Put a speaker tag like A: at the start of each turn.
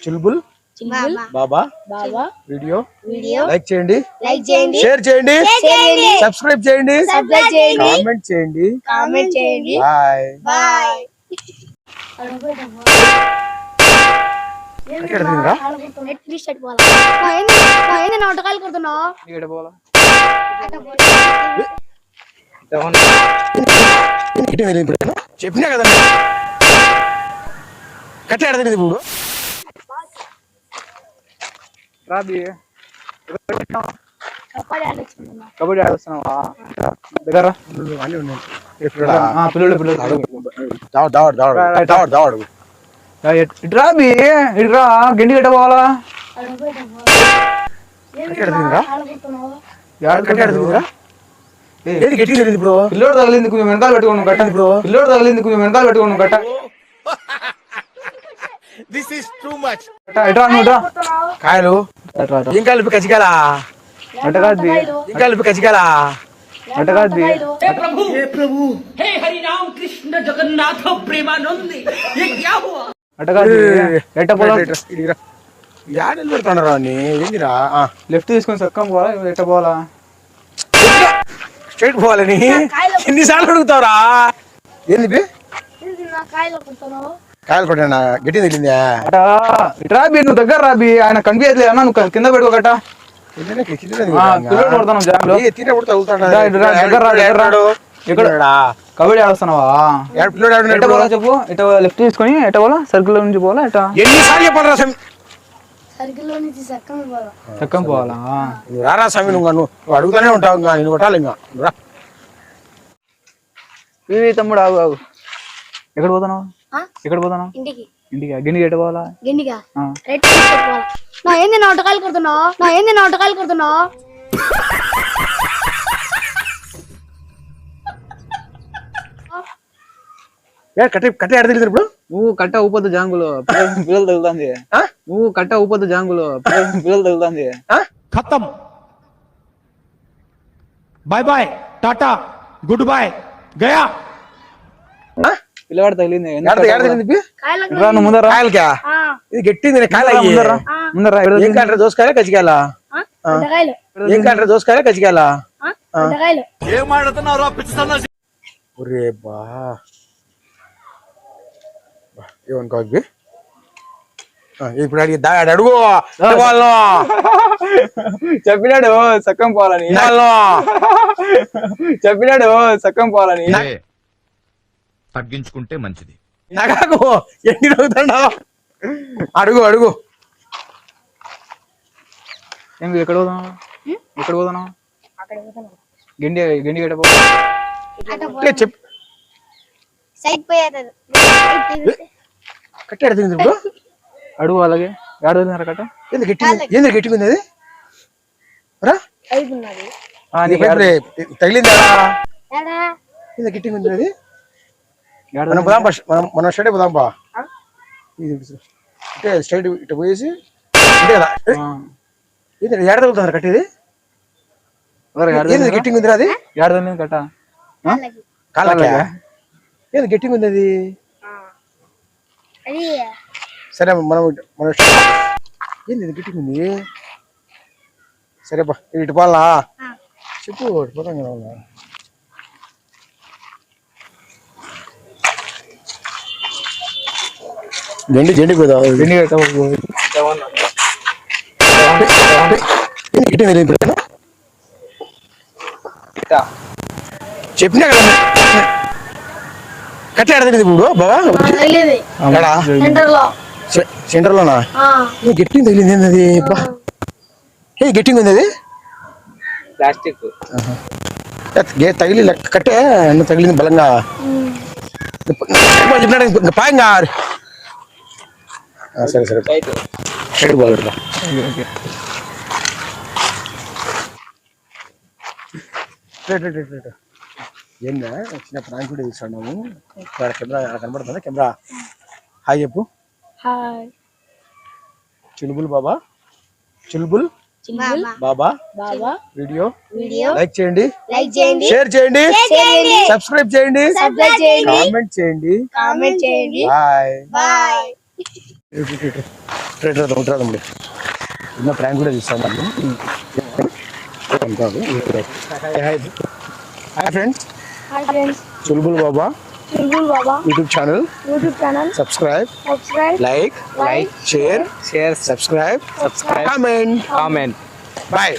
A: Chulbul Baba video like చేయండి, share చేయండి, subscribe చేయండి, కామెంట్ చేయండి. బాయ్. చెప్పినా కదా కట్టే ఆడదండి ఇప్పుడు రాబి కబడ్డీ ఆడుస్తున్నావా దగ్గర రాబి ఇట్రా గండి కట్ట పోవాలా పిల్లోడు తగిలింది కొంచెం వెనకాల పెట్టుకున్నాం కట్ట పిల్లోడు తగిలింది కొంచెం వెనకాల పెట్టుకున్నాం కట్ట This is too much. కాయలు ఏం కలిపి కచ్చికాలా అటగాది ఏం కలిపి కచ్చికాలా అటగాది हे प्रभु हे हरि राम कृष्ण जगन्नाथ प्रेमानंद ये क्या हुआ అటగాది ఎట్ట పోలా యాడలు పెడతానరా ని ఏందిరా లెఫ్ట్ తీసుకొని సక్కం పోవాలా ఎట్ట పోవాలా స్ట్రైట్ పోవాలని ఎన్ని సార్లు అడుగుతావురా ఏంది బి నా కాయలు కొడతాను కాయలు కొట్టానా గట్టి తగిలిందా ఇట్రా బి నువ్వు దగ్గర రాబి ఆయన కనిపించలేదు అన్న నువ్వు కింద పెట్టుకోకట కబడ్డీ ఆడుస్తున్నావా చెప్పు ఇట లెఫ్ట్ తీసుకొని ఎట పోలా సర్కిల్ నుంచి పోవాలా ఎట ఎన్నిసార్లు చెప్పాలరా చక్కం పోవాలా రారా స్వామి నువ్వు అడుగుతానే ఉంటావు నేను కొట్టాలి ఇంకా తమ్ముడు ఆగు ఆగు ఎక్కడ పోతున్నావు ఎక్కడ పోతాను ఇంటికి గిన్నెకి ఎట్ట పోవాలా గిన్నెగా నా ఏంది నాటకాలు కొడుతున్నావు కట్ట ఎడ తెలియదు ఇప్పుడు నువ్వు కట్ట ఊపొద్దు జాంగులు పిల్లలు తగులుతుంది నువ్వు కట్ట ఊపొద్దు జాంగులు పిల్లలు తగులుతుంది ఖతం బాయ్ బాయ్ టాటా గుడ్ బాయ్ గయా పిల్లవాడు తగిలింది ఇది గట్టింది ఏం కాంటారా దోసకాయలా కజ్జికాయలా ఏం కాంటారా దోసకాయలా కజ్జికాయలా ఏం ఆడుతున్నారు ఒరే బా ఏమనుకో ఇప్పుడు అడుగు వాళ్ళు చెప్పినాడు సక్కం పోవాలని చెప్పినాడు సక్కం పోవాలని
B: తగ్గించుకుంటే మంచిది
A: నాకాకు ఎన్ని రోజుతాడా అడుగు అడుగు ఏం ఎక్కడ పోతున్నావు ఎక్కడ పోతున్నావు గండి గండి గట్ట చెప్పు కట్ట ఎడుతుంది ఇప్పుడు అడుగు అలాగే ఏడుతున్నారు కట్ట ఏంది గట్టి ఏంది గట్టిగా ఉంది అది తగిలిందా ఏంది గట్టిగా ఉంది అది మనం పోదాం మనం స్ట్రైట్ పోదాం బా అంటే స్ట్రైట్ ఇటు పోయేసి అంటే కదా ఇది ఏడ తగులుతున్నారు కట్టేది గట్టిగా ఉంది అది ఏడ తగిలింది కట్ట కాళ్ళకి ఏది గట్టిగా ఉంది అది సరే మనం ఏంది గట్టిగా ఉంది సరే బా ఇటు పోవాలా చెప్పు ఇటు పోతాం కదా జెండి జెండి పోదా జెండి చెప్పినా కదా కట్ట ఆడదండి ఇప్పుడు బాబా సెంటర్ లోనా గట్టింగ్ తగిలింది అది బా ఏ గట్టింగ్ ఉంది అది ప్లాస్టిక్ తగిలి కట్టే అన్న తగిలింది బలంగా చెప్పినా పాయంగా సరే సరే సైడ్ బాగా ఏందా చిన్న ప్రాంక్ కూడా తీసుకున్నాము కెమెరా కనబడుతుందా కెమెరా హాయ్ చెప్పు చుల్బుల్ బాబా చుల్బుల్ బాబా వీడియో లైక్ చేయండి, షేర్ చేయండి, సబ్స్క్రైబ్ చేయండి, కామెంట్ చేయండి. బాయ్. ఉంటా తమ్ముడు చిన్న ప్రాంక్ కూడా తీస్తాం hi friends Chulbul Baba YouTube channel subscribe like share subscribe comment bye